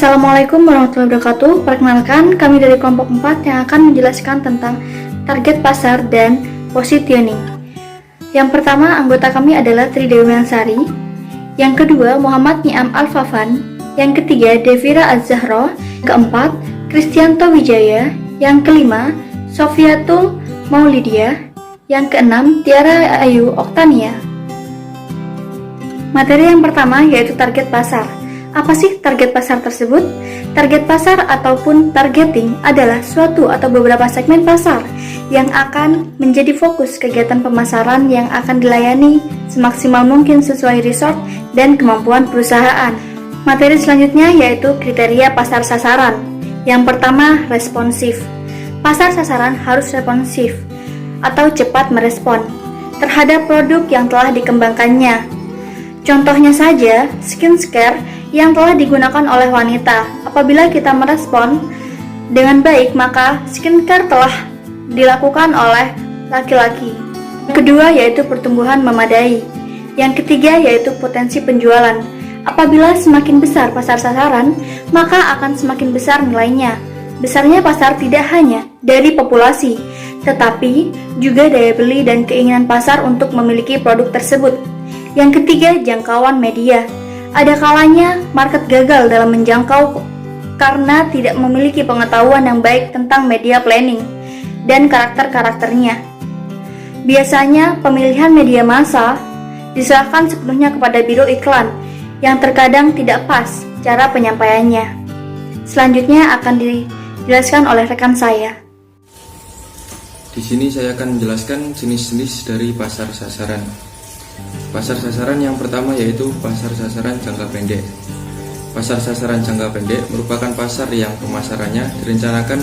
Assalamualaikum warahmatullahi wabarakatuh. Perkenalkan, kami dari kelompok 4 yang akan menjelaskan tentang target pasar dan positioning. Yang pertama, anggota kami adalah Tridewi Mengsari. Yang kedua, Muhammad Niam Al-Fafan. Yang ketiga, Devira Az-Zahra. Keempat, Kristianto Wijaya. Yang kelima, Sofiatul Maulidia. Yang keenam, Tiara Ayu Oktania. Materi yang pertama yaitu target pasar. Apa sih target pasar tersebut? Target pasar ataupun targeting adalah suatu atau beberapa segmen pasar yang akan menjadi fokus kegiatan pemasaran yang akan dilayani semaksimal mungkin sesuai resource dan kemampuan perusahaan. Materi selanjutnya yaitu kriteria pasar sasaran. Yang pertama, responsif. Pasar sasaran harus responsif atau cepat merespon terhadap produk yang telah dikembangkannya. Contohnya saja, skincare yang telah digunakan oleh wanita. Apabila kita merespon dengan baik, maka skincare telah dilakukan oleh laki-laki. Kedua yaitu pertumbuhan memadai. Yang ketiga yaitu potensi penjualan. Apabila semakin besar pasar sasaran, maka akan semakin besar nilainya. Besarnya pasar tidak hanya dari populasi, tetapi juga daya beli dan keinginan pasar untuk memiliki produk tersebut. Yang ketiga, jangkauan media. Ada kalanya market gagal dalam menjangkau karena tidak memiliki pengetahuan yang baik tentang media planning dan karakter-karakternya. Biasanya pemilihan media massa diserahkan sepenuhnya kepada biro iklan yang terkadang tidak pas cara penyampaiannya. Selanjutnya akan dijelaskan oleh rekan saya. Di sini saya akan menjelaskan jenis-jenis dari pasar sasaran. Pasar sasaran yang pertama yaitu pasar sasaran jangka pendek. Pasar sasaran jangka pendek merupakan pasar yang pemasarannya direncanakan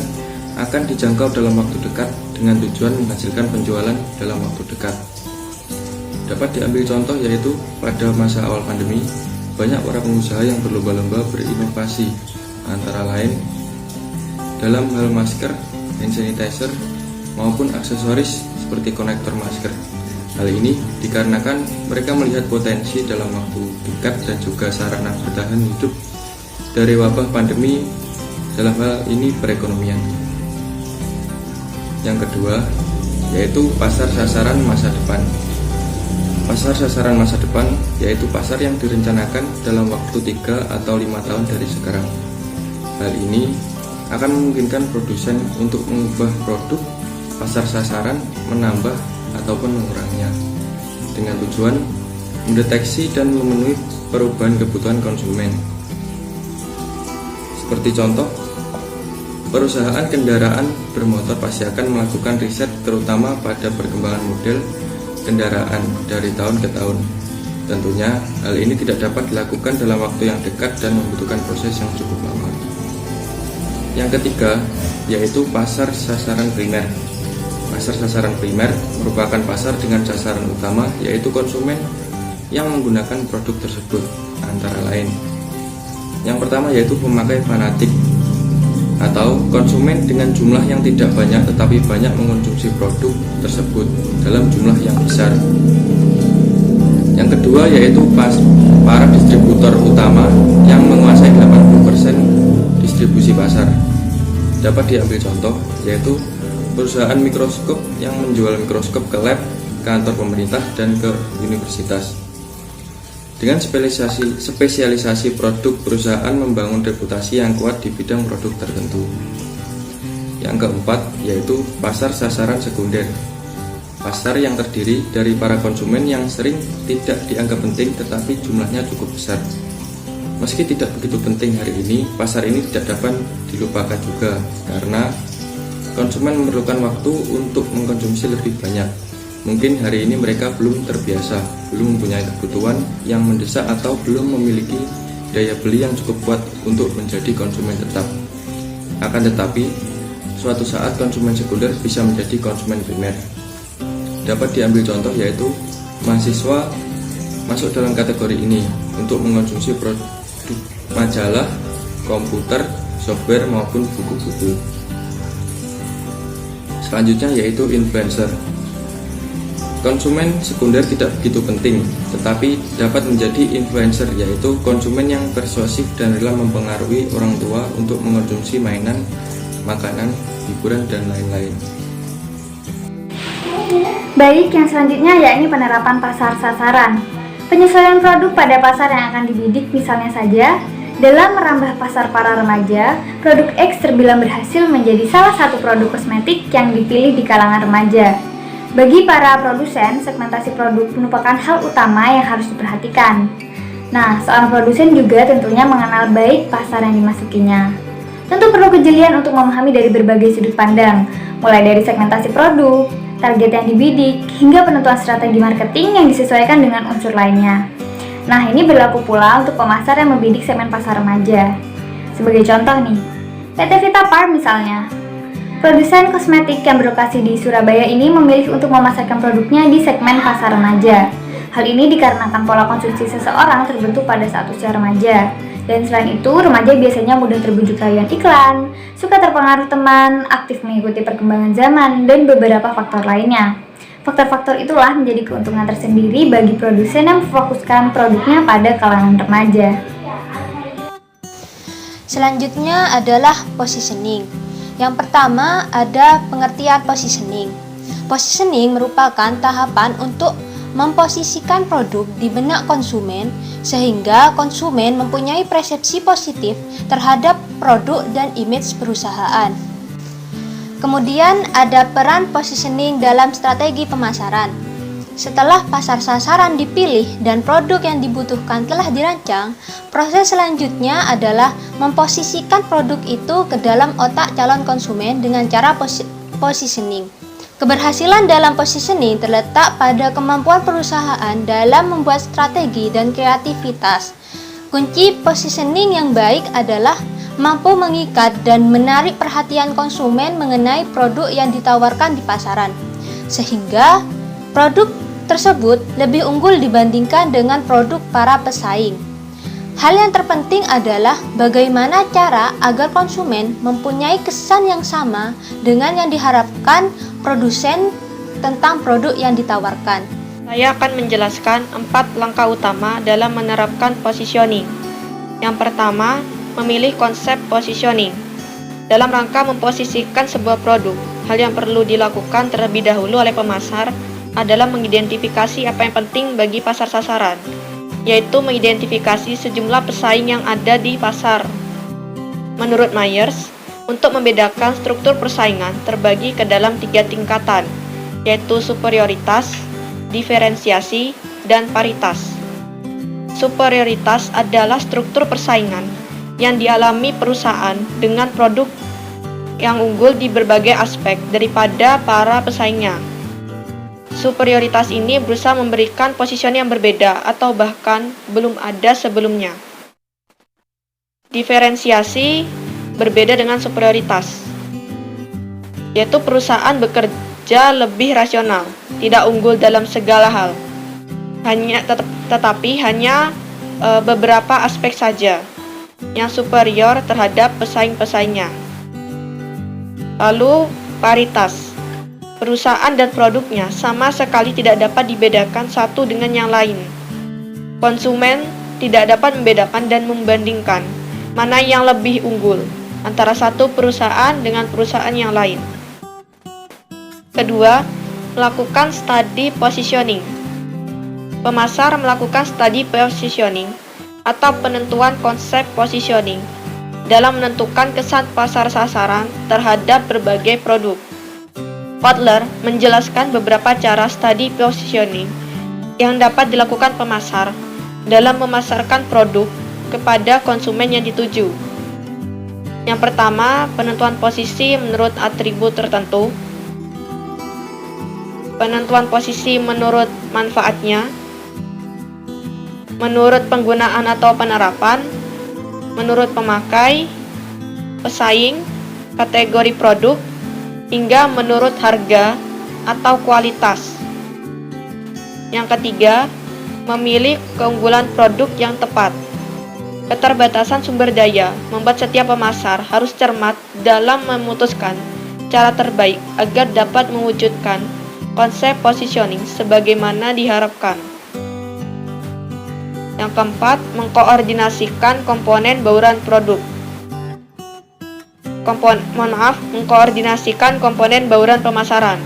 akan dijangkau dalam waktu dekat dengan tujuan menghasilkan penjualan dalam waktu dekat. Dapat diambil contoh yaitu pada masa awal pandemi, banyak para pengusaha yang berlomba-lomba berinovasi, antara lain dalam hal masker, hand sanitizer, maupun aksesoris seperti konektor masker. Hal ini dikarenakan mereka melihat potensi dalam waktu dekat dan juga sarana bertahan hidup dari wabah pandemi, dalam hal ini perekonomian. Yang kedua yaitu pasar sasaran masa depan. Pasar sasaran masa depan yaitu pasar yang direncanakan dalam waktu 3 atau 5 tahun dari sekarang. Hal ini akan memungkinkan produsen untuk mengubah produk pasar sasaran, menambah ataupun menguranginya dengan tujuan mendeteksi dan memenuhi perubahan kebutuhan konsumen. Seperti contoh, perusahaan kendaraan bermotor pasti akan melakukan riset terutama pada perkembangan model kendaraan dari tahun ke tahun. Tentunya hal ini tidak dapat dilakukan dalam waktu yang dekat dan membutuhkan proses yang cukup lama. Yang ketiga yaitu pasar sasaran primer. Pasar sasaran primer merupakan pasar dengan sasaran utama yaitu konsumen yang menggunakan produk tersebut, antara lain. Yang pertama yaitu pemakai fanatik atau konsumen dengan jumlah yang tidak banyak tetapi banyak mengonsumsi produk tersebut dalam jumlah yang besar. Yang kedua yaitu para distributor utama yang menguasai 80% distribusi pasar. Dapat diambil contoh yaitu perusahaan mikroskop yang menjual mikroskop ke lab, kantor pemerintah, dan ke universitas. Dengan spesialisasi produk, perusahaan membangun reputasi yang kuat di bidang produk tertentu. Yang keempat yaitu pasar sasaran sekunder. Pasar yang terdiri dari para konsumen yang sering tidak dianggap penting tetapi jumlahnya cukup besar. Meski tidak begitu penting hari ini, pasar ini tidak dapat dilupakan juga karena konsumen memerlukan waktu untuk mengkonsumsi lebih banyak. Mungkin hari ini mereka belum terbiasa, belum mempunyai kebutuhan yang mendesak atau belum memiliki daya beli yang cukup kuat untuk menjadi konsumen tetap. Akan tetapi, suatu saat konsumen sekunder bisa menjadi konsumen primer. Dapat diambil contoh yaitu mahasiswa masuk dalam kategori ini untuk mengkonsumsi produk majalah, komputer, software maupun buku-buku. Selanjutnya yaitu influencer. Konsumen sekunder tidak begitu penting, tetapi dapat menjadi influencer, yaitu konsumen yang persuasif dan rela mempengaruhi orang tua untuk mengonsumsi mainan, makanan, hiburan, dan lain-lain. Baik, yang selanjutnya yakni penerapan pasar sasaran. Penyesuaian produk pada pasar yang akan dibidik, misalnya saja dalam merambah pasar para remaja, produk X terbilang berhasil menjadi salah satu produk kosmetik yang dipilih di kalangan remaja. Bagi para produsen, segmentasi produk merupakan hal utama yang harus diperhatikan. Nah, seorang produsen juga tentunya mengenal baik pasar yang dimasukinya. Tentu perlu kejelian untuk memahami dari berbagai sudut pandang, mulai dari segmentasi produk, target yang dibidik, hingga penentuan strategi marketing yang disesuaikan dengan unsur lainnya. Nah, ini berlaku pula untuk pemasar yang membidik segmen pasar remaja. Sebagai contoh nih, PT Vita Farm misalnya. Produsen kosmetik yang berlokasi di Surabaya ini memilih untuk memasarkan produknya di segmen pasar remaja. Hal ini dikarenakan pola konsumsi seseorang terbentuk pada saat usia remaja. Dan selain itu, remaja biasanya mudah terbujuk rayuan iklan, suka terpengaruh teman, aktif mengikuti perkembangan zaman, dan beberapa faktor lainnya. Faktor-faktor itulah menjadi keuntungan tersendiri bagi produsen yang memfokuskan produknya pada kalangan remaja. Selanjutnya adalah positioning. Yang pertama ada pengertian positioning. Positioning merupakan tahapan untuk memposisikan produk di benak konsumen sehingga konsumen mempunyai persepsi positif terhadap produk dan image perusahaan. Kemudian ada peran positioning dalam strategi pemasaran. Setelah pasar sasaran dipilih dan produk yang dibutuhkan telah dirancang, proses selanjutnya adalah memposisikan produk itu ke dalam otak calon konsumen dengan cara positioning. Keberhasilan dalam positioning terletak pada kemampuan perusahaan dalam membuat strategi dan kreativitas. Kunci positioning yang baik adalah mampu mengikat dan menarik perhatian konsumen mengenai produk yang ditawarkan di pasaran, sehingga produk tersebut lebih unggul dibandingkan dengan produk para pesaing. Hal yang terpenting adalah bagaimana cara agar konsumen mempunyai kesan yang sama dengan yang diharapkan produsen tentang produk yang ditawarkan. Saya akan menjelaskan 4 langkah utama dalam menerapkan positioning. Yang pertama, memilih konsep positioning. Dalam rangka memposisikan sebuah produk, hal yang perlu dilakukan terlebih dahulu oleh pemasar adalah mengidentifikasi apa yang penting bagi pasar sasaran, yaitu mengidentifikasi sejumlah pesaing yang ada di pasar. Menurut Myers, untuk membedakan struktur persaingan terbagi ke dalam 3 tingkatan, yaitu superioritas, diferensiasi, dan paritas. Superioritas adalah struktur persaingan yang dialami perusahaan dengan produk yang unggul di berbagai aspek daripada para pesaingnya. Superioritas ini berusaha memberikan posisi yang berbeda atau bahkan belum ada sebelumnya. Diferensiasi berbeda dengan superioritas, yaitu perusahaan bekerja lebih rasional, tidak unggul dalam segala hal, tetapi hanya beberapa aspek saja yang superior terhadap pesaing-pesaingnya. Lalu paritas. Perusahaan dan produknya sama sekali tidak dapat dibedakan satu dengan yang lain. Konsumen tidak dapat membedakan dan membandingkan mana yang lebih unggul antara satu perusahaan dengan perusahaan yang lain. Kedua, melakukan studi positioning. Pemasar melakukan studi positioning atau penentuan konsep positioning dalam menentukan kesan pasar sasaran terhadap berbagai produk. Kotler menjelaskan beberapa cara studi positioning yang dapat dilakukan pemasar dalam memasarkan produk kepada konsumen yang dituju. Yang pertama, penentuan posisi menurut atribut tertentu, penentuan posisi menurut manfaatnya, menurut penggunaan atau penerapan, menurut pemakai, pesaing, kategori produk, hingga menurut harga atau kualitas. Yang ketiga, memilih keunggulan produk yang tepat. Keterbatasan sumber daya membuat setiap pemasar harus cermat dalam memutuskan cara terbaik agar dapat mewujudkan konsep positioning sebagaimana diharapkan. Yang keempat, mengkoordinasikan komponen bauran produk. Mengkoordinasikan komponen bauran pemasaran,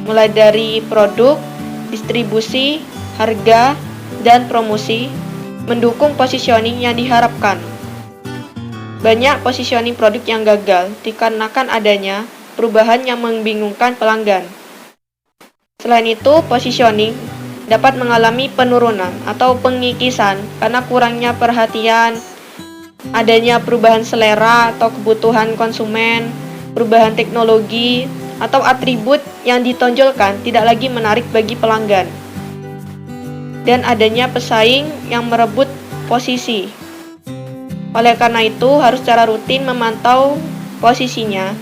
mulai dari produk, distribusi, harga, dan promosi, mendukung positioning yang diharapkan. Banyak positioning produk yang gagal dikarenakan adanya perubahan yang membingungkan pelanggan. Selain itu, positioning dapat mengalami penurunan atau pengikisan karena kurangnya perhatian, adanya perubahan selera atau kebutuhan konsumen, perubahan teknologi, atau atribut yang ditonjolkan tidak lagi menarik bagi pelanggan, dan adanya pesaing yang merebut posisi. Oleh karena itu, harus secara rutin memantau posisinya,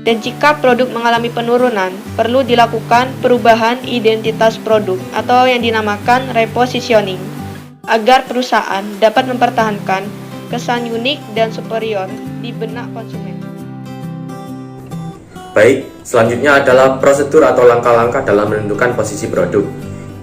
dan jika produk mengalami penurunan, perlu dilakukan perubahan identitas produk atau yang dinamakan repositioning, agar perusahaan dapat mempertahankan kesan unik dan superior di benak konsumen. Baik, selanjutnya adalah prosedur atau langkah-langkah dalam menentukan posisi produk.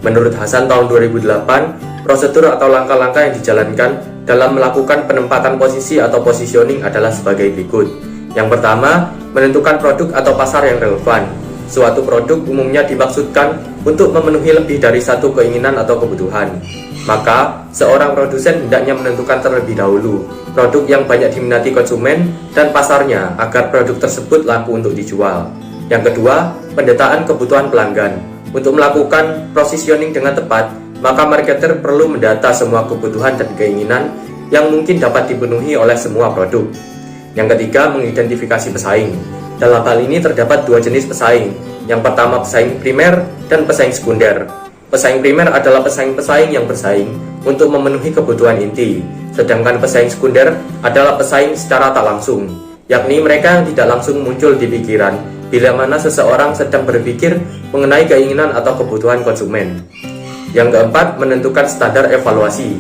Menurut Hasan tahun 2008, prosedur atau langkah-langkah yang dijalankan dalam melakukan penempatan posisi atau positioning adalah sebagai berikut. Yang pertama, menentukan produk atau pasar yang relevan. Suatu produk umumnya dimaksudkan untuk memenuhi lebih dari satu keinginan atau kebutuhan. Maka, seorang produsen hendaknya menentukan terlebih dahulu produk yang banyak diminati konsumen dan pasarnya agar produk tersebut laku untuk dijual. Yang kedua, pendataan kebutuhan pelanggan. Untuk melakukan positioning dengan tepat, maka marketer perlu mendata semua kebutuhan dan keinginan yang mungkin dapat dipenuhi oleh semua produk. Yang ketiga, mengidentifikasi pesaing. Dalam hal ini terdapat dua jenis pesaing. Yang pertama, pesaing primer dan pesaing sekunder. Pesaing primer adalah pesaing-pesaing yang bersaing untuk memenuhi kebutuhan inti, sedangkan pesaing sekunder adalah pesaing secara tak langsung, yakni mereka yang tidak langsung muncul di pikiran bila mana seseorang sedang berpikir mengenai keinginan atau kebutuhan konsumen. Yang keempat, menentukan standar evaluasi.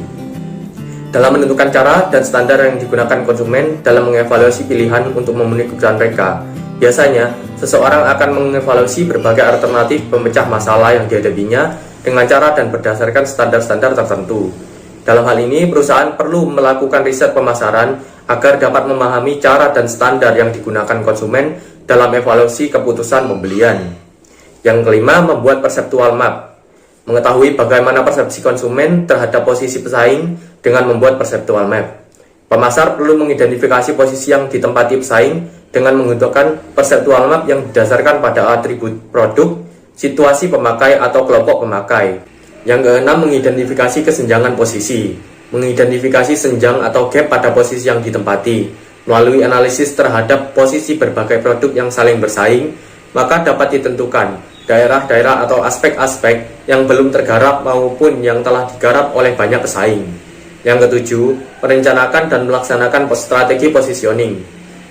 Dalam menentukan cara dan standar yang digunakan konsumen dalam mengevaluasi pilihan untuk memenuhi kebutuhan mereka, biasanya seseorang akan mengevaluasi berbagai alternatif pemecah masalah yang dihadapinya dengan cara dan berdasarkan standar-standar tertentu. Dalam hal ini, perusahaan perlu melakukan riset pemasaran agar dapat memahami cara dan standar yang digunakan konsumen dalam evaluasi keputusan pembelian. Yang kelima, membuat perceptual map. Mengetahui bagaimana persepsi konsumen terhadap posisi pesaing dengan membuat perceptual map. Pemasar perlu mengidentifikasi posisi yang ditempati pesaing dengan menggunakan perceptual map yang didasarkan pada atribut produk, situasi pemakai atau kelompok pemakai. Yang keenam, mengidentifikasi kesenjangan posisi. Mengidentifikasi senjang atau gap pada posisi yang ditempati. Melalui analisis terhadap posisi berbagai produk yang saling bersaing, maka dapat ditentukan daerah-daerah atau aspek-aspek yang belum tergarap maupun yang telah digarap oleh banyak pesaing. Yang ketujuh, merencanakan dan melaksanakan strategi positioning.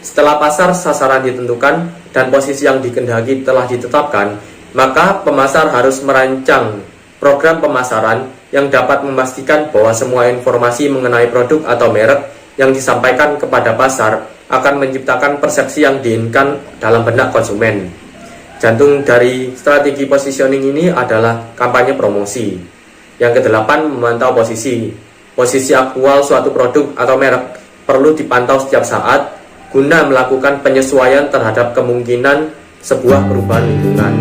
Setelah pasar sasaran ditentukan dan posisi yang dikehendaki telah ditetapkan, maka pemasar harus merancang program pemasaran yang dapat memastikan bahwa semua informasi mengenai produk atau merek yang disampaikan kepada pasar akan menciptakan persepsi yang diinginkan dalam benak konsumen. Jantung dari strategi positioning ini adalah kampanye promosi. Yang kedelapan, memantau posisi. Posisi aktual suatu produk atau merek perlu dipantau setiap saat guna melakukan penyesuaian terhadap kemungkinan sebuah perubahan lingkungan.